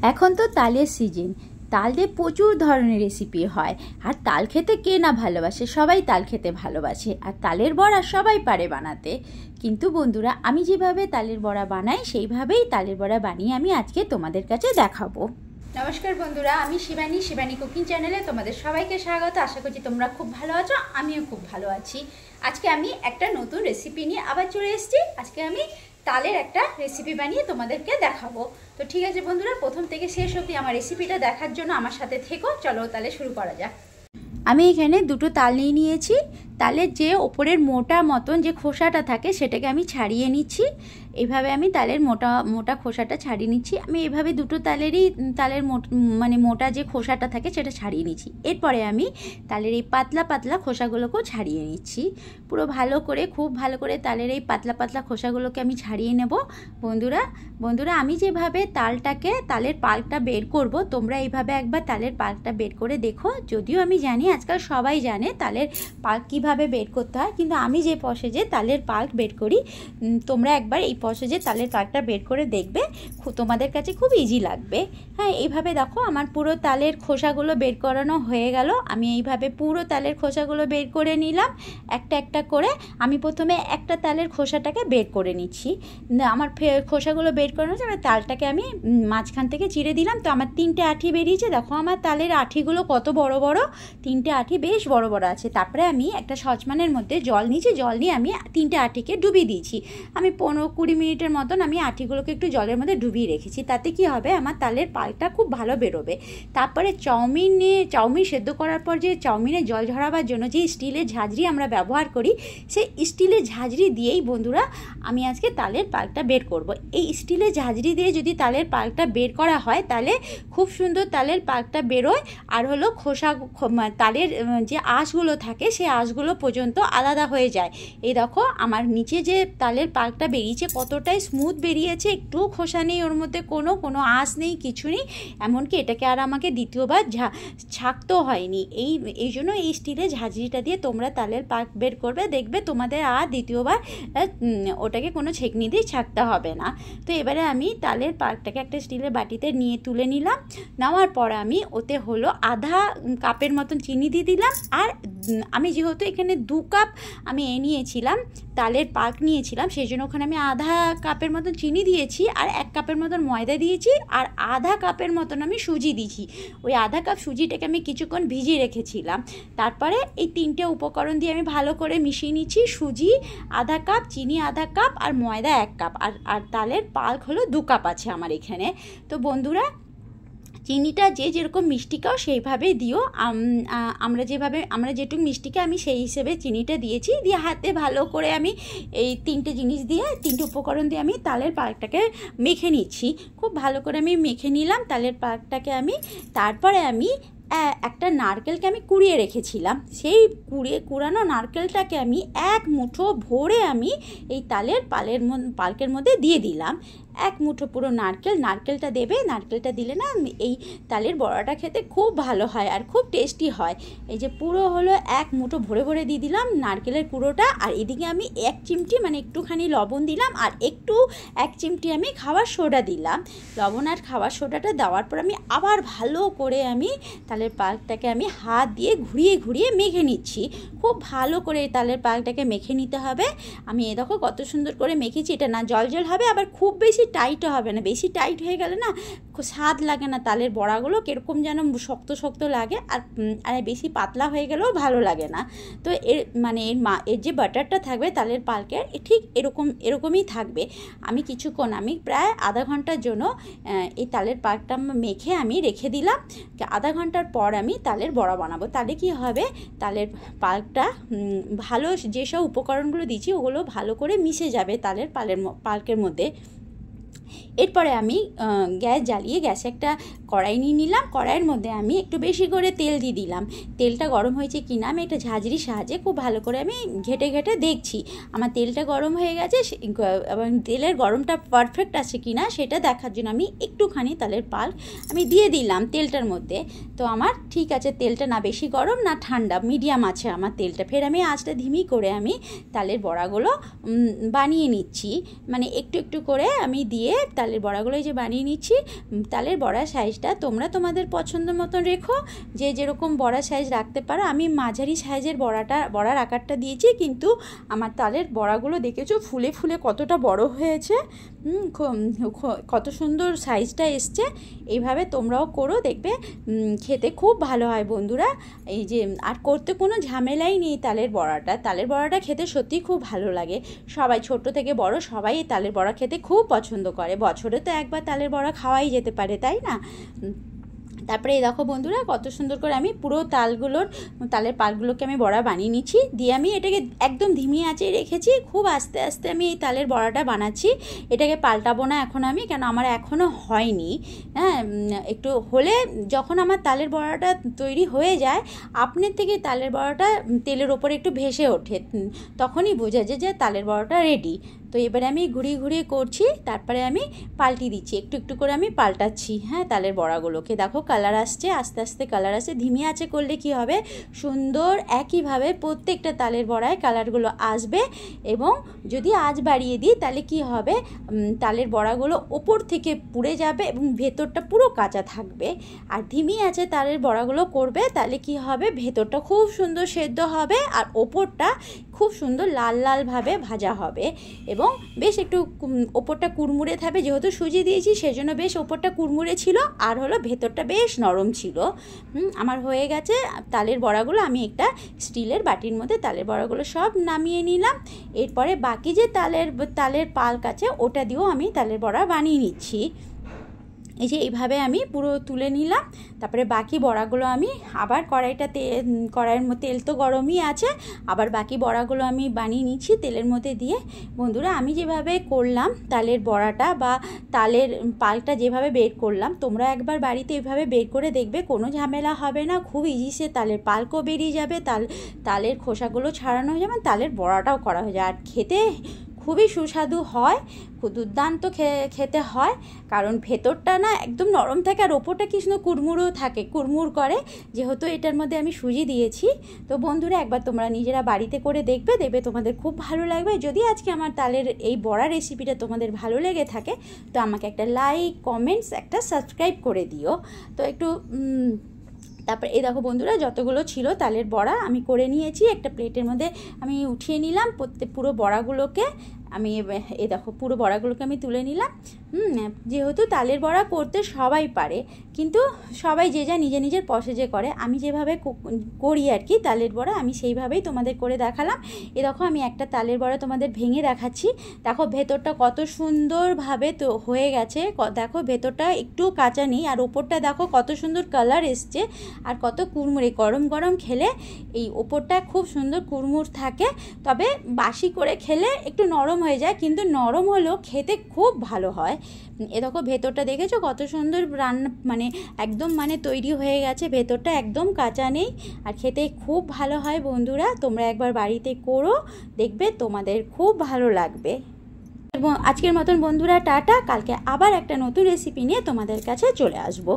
এখন তো তালের সিজন। তাল দিয়ে প্রচুর ধরনের রেসিপি হয়। আর তাল খেতে কে না ভালোবাসে, সবাই তাল খেতে ভালোবাসে। আর তালের বড়া সবাই পারে বানাতে। কিন্তু বন্ধুরা, আমি যেভাবে তালের বড়া বানাই সেইভাবেই তালের বড়া বানিয়ে আমি আজকে তোমাদের কাছে দেখাবো। নমস্কার বন্ধুরা, আমি শিবানী কুকিং চ্যানেলে তোমাদের সবাইকে স্বাগত। আশা করছি তোমরা খুব ভালো আছো, আমিও খুব ভালো আছি। আজকে আমি একটা নতুন রেসিপি নিয়ে আবার চলে এসেছি। আজকে আমি তালের একটা রেসিপি বানিয়ে তোমাদেরকে দেখাবো। তো ঠিক আছে বন্ধুরা, প্রথম থেকে শেষ অবধি আমার রেসিপিটা দেখার জন্য আমার সাথে থেকো। চলো তাহলে শুরু করা যাক। আমি এখানে দুটো তাল নিয়ে নিয়েছি। তালের যে ওপরের মোটা মতন যে খোসাটা থাকে সেটাকে আমি ছাড়িয়ে নিচ্ছি। এইভাবে আমি তালের মোটা খোসাটা ছাড়িয়ে নিচ্ছি। আমি এভাবে দুটো তালেরই মোটা যে খোসাটা থাকে সেটা ছাড়িয়ে নিচ্ছি। এরপরে আমি তালের এই পাতলা পাতলা খোসাগুলোকেও ছাড়িয়ে নিচ্ছি। পুরো খুব ভালো করে তালের এই পাতলা পাতলা খোসাগুলোকে আমি ছাড়িয়ে নেব। বন্ধুরা আমি যেভাবে তালের পাল্পটা বের করব, তোমরা এইভাবে একবার তালের পাল্পটা বের করে দেখো। যদিও আমি জানি আজকাল সবাই জানে তালের পাল্প কীভাবে বের করতে হয়, কিন্তু আমি যে প্রসেসে তালের পাল্প বের করি, তোমরা একবার এই প্রসেসে তালের পাল্পটা বের করে দেখবে, তোমাদের কাছে খুব ইজি লাগবে। হ্যাঁ, এইভাবে দেখো আমার পুরো তালের খোসাগুলো বের করানো হয়ে গেল। আমি এইভাবে পুরো তালের খোসাগুলো বের করে নিলাম একটা একটা করে। আমি প্রথমে একটা তালের খোসাটাকে বের করে নিচ্ছি। আমার খোসাগুলো বের করানো হচ্ছে, আমার তালটাকে আমি মাঝখান থেকে চিড়ে দিলাম। তো আমার 3টে আঁঠি বেরিয়েছে। দেখো আমার তালের আঁঠিগুলো কত বড় বড়, 3টে আঁঠি বেশ বড় বড় আছে। তারপরে আমি একটা সচমানের মধ্যে জল নিয়েছি। জল নিয়ে আমি 3টে আঁঠিকে ডুবিয়ে দিয়েছি। আমি 15-20 মিনিটের মতন আমি আঁঠিগুলোকে একটু জলের মধ্যে ডুবিয়ে রেখেছি। তাতে কি হবে, আমার তালের পাল্পটা খুব ভালো বেরোবে। তারপরে চাউমিন সেদ্ধ করার পর যে চাউমিনের জল ঝরাবার জন্য যে স্টিলের ঝাঁঝরি আমরা ব্যবহার করি, সেই স্টিলের ঝাঁঝরি দিয়েই বন্ধুরা আমি আজকে তালের পাল্পটা বের করব। এই স্টিলের ঝাঁঝরি দিয়ে যদি তালের পাল্পটা বের করা হয় তাহলে খুব সুন্দর তালের পাল্পটা বেরোয়। আর হলো তালের যে আঁশগুলো থাকে সেই আঁশগুলো পর্যন্ত আলাদা হয়ে যায়। এই দেখো আমার নিচে যে তালের পাল্পটা বেরিয়েছে কতটাই স্মুথ বেরিয়েছে, একটু খোসা নেই ওর মধ্যে, কোনো আঁশ নেই, কিছু নেই। এমনকি এটাকে আর আমাকে দ্বিতীয়বার ছাঁকতেও হয়নি। এই জন্য এই স্টিলের ঝাঁঝরিটা দিয়ে তোমরা তালের পাল্প বের করবে, দেখবে তোমাদের আর দ্বিতীয়বার ওটাকে কোনো ছেঁকনি দিয়ে ছাঁকতে হবে না। তো এবারে আমি তালের পাল্পটাকে একটা স্টিলের বাটিতে তুলে নিলাম। নেওয়ার পর আমি ওতে হলো আধা কাপের মতন চিনি দিয়ে দিলাম। আর আমি যেহেতু এখানে 2 কাপ আমি নিয়েছিলাম তালের পাল্প নিয়েছিলাম, সেই জন্য ওখানে আমি আধা কাপের মতন চিনি দিয়েছি, আর 1 কাপের মতন ময়দা দিয়েছি, আর আধা কাপের মতন আমি সুজি দিয়েছি। ওই আধা কাপ সুজিটাকে আমি কিছুক্ষণ ভিজিয়ে রেখেছিলাম। তারপরে এই 3টে উপকরণ দিয়ে আমি ভালো করে মিশিয়ে নিচ্ছি। সুজি আধা কাপ, চিনি আধা কাপ, আর ময়দা 1 কাপ, আর তালের পাল্প হলো 2 কাপ আছে আমার এখানে। তো বন্ধুরা, চিনিটা যে যেরকম মিষ্টি খাও সেইভাবেই দিও। আমরা যেটুকু মিষ্টিকে আমি সেই হিসেবে চিনিটা দিয়েছি। দিয়ে হাতে ভালো করে আমি এই 3টে উপকরণ দিয়ে আমি তালের পাল্পটাকে মেখে নিচ্ছি। খুব ভালো করে আমি মেখে নিলাম তালের পাল্পটাকে তারপরে আমি একটা নারকেলকে আমি কুড়িয়ে রেখেছিলাম। সেই কুড়ানো নারকেলটাকে আমি 1 মুঠো ভরে আমি এই তালের পাল্পের মধ্যে দিয়ে দিলাম। 1 মুঠো পুরো নারকেলটা দেবে। নারকেলটা দিলে না এই তালের বড়াটা খেতে খুব ভালো হয় আর খুব টেস্টি হয়। এই যে পুরো হলো 1 মুঠো ভরে ভরে দিয়ে দিলাম নারকেলের কুড়োটা। আর এদিকে আমি 1 চিমটি একটুখানি লবণ দিলাম, আর 1 চিমটি আমি খাবার সোডা দিলাম। লবণ আর খাবার সোডাটা দেওয়ার পর আমি আবার ভালো করে আমি তালের পাল্পটাকে আমি হাত দিয়ে ঘুরিয়ে ঘুরিয়ে মেখে নিচ্ছি। খুব ভালো করে এই তালের পাল্পটাকে মেখে নিতে হবে। আমি দেখো কত সুন্দর করে মেখেছি। এটা না জল হবে, আবার খুব বেশি টাইটও হবে না। বেশি টাইট হয়ে গেলে না স্বাদ লাগে না, তালের বড়াগুলো কীরকম যেন শক্ত শক্ত লাগে। আর বেশি পাতলা হয়ে গেলেও ভালো লাগে না। তো এর যে বাটারটা থাকবে তালের পাল্পের, ঠিক এরকমই থাকবে। আমি প্রায় আধা ঘন্টার জন্য এই তালের পাল্পটা মেখে আমি রেখে দিলাম। আধা ঘন্টার পর আমি তালের বড়া বানাবো। তাহলে কি হবে, তালের পাল্পটা ভালো, যেসব উপকরণগুলো দিচ্ছি ওগুলো ভালো করে মিশে যাবে তালের পাল্পের মধ্যে। এরপরে আমি গ্যাস জ্বালিয়ে গ্যাসে একটা কড়াই নিয়ে নিলাম। কড়াইয়ের মধ্যে আমি একটু বেশি করে তেল দিয়ে দিলাম। তেলটা গরম হয়েছে কিনা আমি একটা ঝাঁঝরির সাহায্যে খুব ভালো করে আমি ঘেটে দেখছি আমার তেলটা গরম হয়ে গেছে, এবং তেলের গরমটা পারফেক্ট আছে কিনা সেটা দেখার জন্য আমি একটুখানি তালের পাল্প আমি দিয়ে দিলাম তেলটার মধ্যে। তো আমার ঠিক আছে, তেলটা না বেশি গরম না ঠান্ডা, মিডিয়াম আছে আমার তেলটা। ফের আমি আঁচটা ধিমি করে আমি তালের বড়াগুলো বানিয়ে নিচ্ছি। একটু একটু করে আমি দিয়ে তালের বড়াগুলো এই যে বানিয়ে নিচ্ছি। তালের বড়া সাইজটা তোমরা তোমাদের পছন্দ মতন রেখো, যে যেরকম বড়া সাইজ রাখতে পারো। আমি মাঝারি সাইজের বড়ার আকারটা দিয়েছি, কিন্তু আমার তালের বড়াগুলো দেখেছো ফুলে ফুলে কতটা বড় হয়েছে, কত সুন্দর সাইজটা এসছে। এইভাবে তোমরাও করো, দেখবে খেতে খুব ভালো হয় বন্ধুরা। এই যে আর করতে কোনো ঝামেলাই নেই তালের বড়াটা খেতে সত্যি খুব ভালো লাগে। সবাই ছোট থেকে বড় সবাই এই তালের বড়া খেতে খুব পছন্দ করে। বছরে তো একবার তালের বড়া খাওয়াই যেতে পারে, তাই না? তারপরে এই দেখো বন্ধুরা কত সুন্দর করে আমি পুরো তালের পালগুলোকে আমি বড়া বানিয়ে নিচ্ছি। দিয়ে আমি এটাকে একদম ধিমি আঁচে রেখেছি। খুব আস্তে আস্তে আমি এই তালের বড়াটা বানাচ্ছি। এটাকে পাল্টাবো না এখন আমি, কেন আমার এখনও হয়নি। হ্যাঁ, একটু হলে যখন আমার তালের বড়াটা তৈরি হয়ে যায়, আপনার থেকে তালের বড়াটা তেলের ওপরে একটু ভেসে ওঠে, তখনই বোঝা যায় যে তালের বড়াটা রেডি। তো এবারে আমি ঘুরিয়ে ঘুরিয়ে করছি, তারপরে আমি পাল্টি দিচ্ছি, একটু একটু করে আমি পাল্টাচ্ছি। হ্যাঁ, তালের বড়াগুলোকে দেখো কালার আসছে, আস্তে আস্তে কালার আসছে। ধিমি আঁচে করলে কি হবে, সুন্দর একইভাবে প্রত্যেকটা তালের বড়ায় কালারগুলো আসবে। এবং যদি আঁচ বাড়িয়ে দিই তাহলে কি হবে, তালের বড়াগুলো ওপর থেকে পুড়ে যাবে এবং ভেতরটা পুরো কাঁচা থাকবে। আর ধিমি আঁচে তালের বড়াগুলো করবে, তাহলে কি হবে, ভেতরটা খুব সুন্দর সেদ্ধ হবে আর ওপরটা খুব সুন্দর লাল লালভাবে ভাজা হবে এবং বেশ একটু ওপরটা কুড়মুড়ে থাকবে। যেহেতু সুজি দিয়েছি সেজন্য বেশ ওপরটা কুড়মুড়ে ছিল, আর হলো ভেতরটা বেশ নরম ছিল। আমার হয়ে গেছে তালের বড়াগুলো। আমি একটা স্টিলের বাটির মধ্যে তালের বড়াগুলো সব নামিয়ে নিলাম। এরপরে বাকি যে তালের পাল্ক আছে ওটা দিয়েও আমি তালের বড়া বানিয়ে নিচ্ছি। এই যে এইভাবে আমি পুরো তুলে নিলাম। তারপরে বাকি বড়াগুলো আমি আবার কড়াইয়ের মধ্যে তেল তো গরমই আছে, আবার বাকি বড়াগুলো আমি বানিয়ে নিচ্ছি তেলের মধ্যে দিয়ে। বন্ধুরা, আমি যেভাবে করলাম তালের বড়াটা বা তালের পালটা যেভাবে বের করলাম, তোমরা একবার বাড়িতে এইভাবে বের করে দেখবে, কোনো ঝামেলা হবে না। খুব ইজি, সে তালের পালকও বেরিয়ে যাবে, তালের খোসাগুলো ছাড়ানো হয়ে যাবে, তালের বড়াটাও করা হয়ে যায়। আর খেতে খুবই সুস্বাদু হয়, খুব দুর্দান্ত খেতে হয়, কারণ ভেতরটা না একদম নরম থাকে আর ওপরটা কি সুন্দর কুড়মুড়ো থাকে, কুড়মুড় করে, যেহেতু এটার মধ্যে আমি সুজি দিয়েছি। তো বন্ধুরা, একবার তোমরা নিজেরা বাড়িতে করে দেখবে তোমাদের খুব ভালো লাগবে। যদি আজকে আমার তালের এই বড়া রেসিপিটা তোমাদের ভালো লেগে থাকে, তো আমাকে একটা লাইক, কমেন্টস, একটা সাবস্ক্রাইব করে দিও। তো একটু তারপরে এই দেখো বন্ধুরা, যতগুলো ছিল তালের বড়া আমি করে নিয়েছি। একটা প্লেটের মধ্যে আমি উঠিয়ে নিলাম পুরো বড়াগুলোকে। আমি এই দেখো পুরো বড়াগুলোকে আমি তুলে নিলাম। যেহেতু তালের বড়া করতে সবাই পারে, কিন্তু সবাই যে যা নিজের পছন্দে করে। আমি যেভাবে করি আর কি তালের বড়া, আমি সেইভাবেই তোমাদের করে দেখালাম। এ দেখো আমি একটা তালের বড়া তোমাদের ভেঙে দেখাচ্ছি। দেখো ভেতরটা কত সুন্দরভাবে তো হয়ে গেছে। দেখো ভেতরটা একটু কাঁচা নেই, আর ওপরটা দেখো কত সুন্দর কালার এসছে আর কত কুড়মুড়ে। গরম গরম খেলে এই ওপরটা খুব সুন্দর কুড়মুড় থাকে, তবে বাসি করে খেলে একটু নরম হয়ে যায়, কিন্তু নরম হলেও খেতে খুব ভালো হয়। এ দেখো ভেতরটা দেখেছো কত সুন্দর রান্না, একদম তৈরি হয়ে গেছে, ভেতরটা একদম কাঁচা নেই, আর খেতে খুব ভালো হয়। বন্ধুরা, তোমরা একবার বাড়িতে করো, দেখবে তোমাদের খুব ভালো লাগবে। এবং আজকের মতন বন্ধুরা টাটা, কালকে আবার একটা নতুন রেসিপি নিয়ে তোমাদের কাছে চলে আসবো।